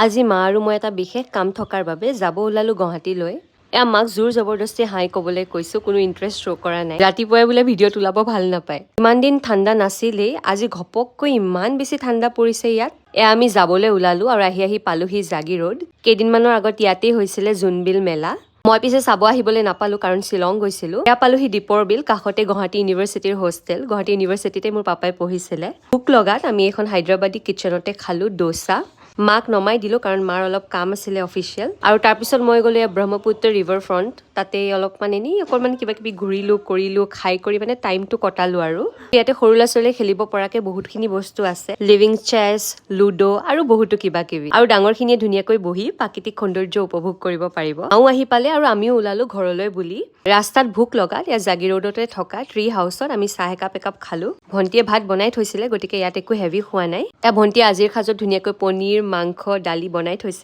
আজি মা আৰু মই এটা বিশেষ কাম থকাৰ বাবে যাব ওলালো গুৱাহাটীলৈ। এয়া মাক জোৰ জবৰদস্তি হাই ক'বলৈ কৈছো, কোনো ইণ্টাৰেষ্ট শ্ব' কৰা নাই। ৰাতিপুৱাই বোলে ভিডিঅ' তোলাব ভাল নাপায়। ইমান দিন ঠাণ্ডা নাছিলেই, আজি ঘপককৈ ইমান বেছি ঠাণ্ডা পৰিছে ইয়াত। এয়া আমি যাবলৈ ওলালো আৰু আহি পালোহি জাগীৰোড। কেইদিনমানৰ আগত ইয়াতেই হৈছিলে জোনবিল মেলা। মই পিছে চাব আহিবলৈ নাপালো কাৰণ শ্বিলং গৈছিলো। এয়া পালোহি দীপৰ বিল, কাষতে গুৱাহাটী ইউনিভাৰ্চিটিৰ হোষ্টেল। গুৱাহাটী ইউনিভাৰ্চিটিতে মোৰ পাপাই পঢ়িছিলে। ভোক লগাত আমি এখন হায়দৰাবাদী কিটচেনতে খালো ডোচা। মাক নমাই দিলো কাৰণ মাৰ অলপ কাম আছিলে অফিচিয়েল। আৰু তাৰপিছত মই গ'লো ব্ৰহ্মপুত্ৰ ৰিভাৰ ফ্ৰণ্ট, তাতে অলপমান এনেই অকণমান কিবা কিবি ঘূৰিলো কৰিলো, খাই কৰি মানে টাইমটো কটালো আৰু। ইয়াতে সৰু ল'ৰা ছোৱালীয়ে খেলিব পৰাকে বহুতখিনি বস্তু আছে, লিভিং চেছ, লুডো আৰু বহুতো কিবা কিবি। আৰু ডাঙৰখিনিয়ে ধুনীয়াকৈ বহি প্ৰাকৃতিক সৌন্দৰ্য উপভোগ কৰিব পাৰিব। মাও আহি পালে আৰু আমিও ওলালো ঘৰলৈ বুলি। ৰাস্তাত ভোক লগাত ইয়াত জাগীৰোডতে থকা ট্ৰি হাউচত আমি চাহ একাপ খালো। ভণ্টিয়ে ভাত বনাই থৈছিলে, গতিকে ইয়াত একো হেভি খোৱা নাই। ভণ্টিয়ে আজিৰ সাজত ধুনীয়াকৈ পনীৰ, মাংস, দালি বনাই থৈছে।